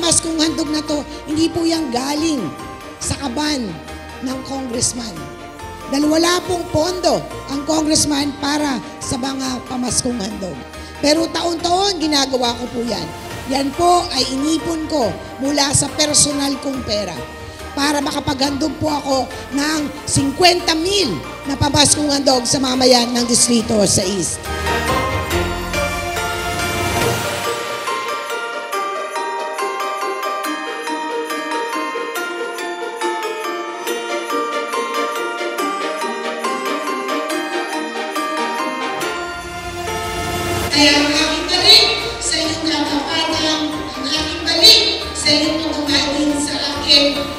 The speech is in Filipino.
pamaskong handog na to, hindi po yan galing sa kaban ng congressman. Dahil wala pong pondo ang congressman para sa mga pamaskong handog. Pero taon-taon ginagawa ko po yan. Yan po ay inipon ko mula sa personal kong pera para makapaghandog po ako ng 50,000 na pamaskong handog sa mamayan ng distrito sa East. Kaya ang aking balik sa inyong kakapatang, ang aking balik sa inyong pagkakain sa akin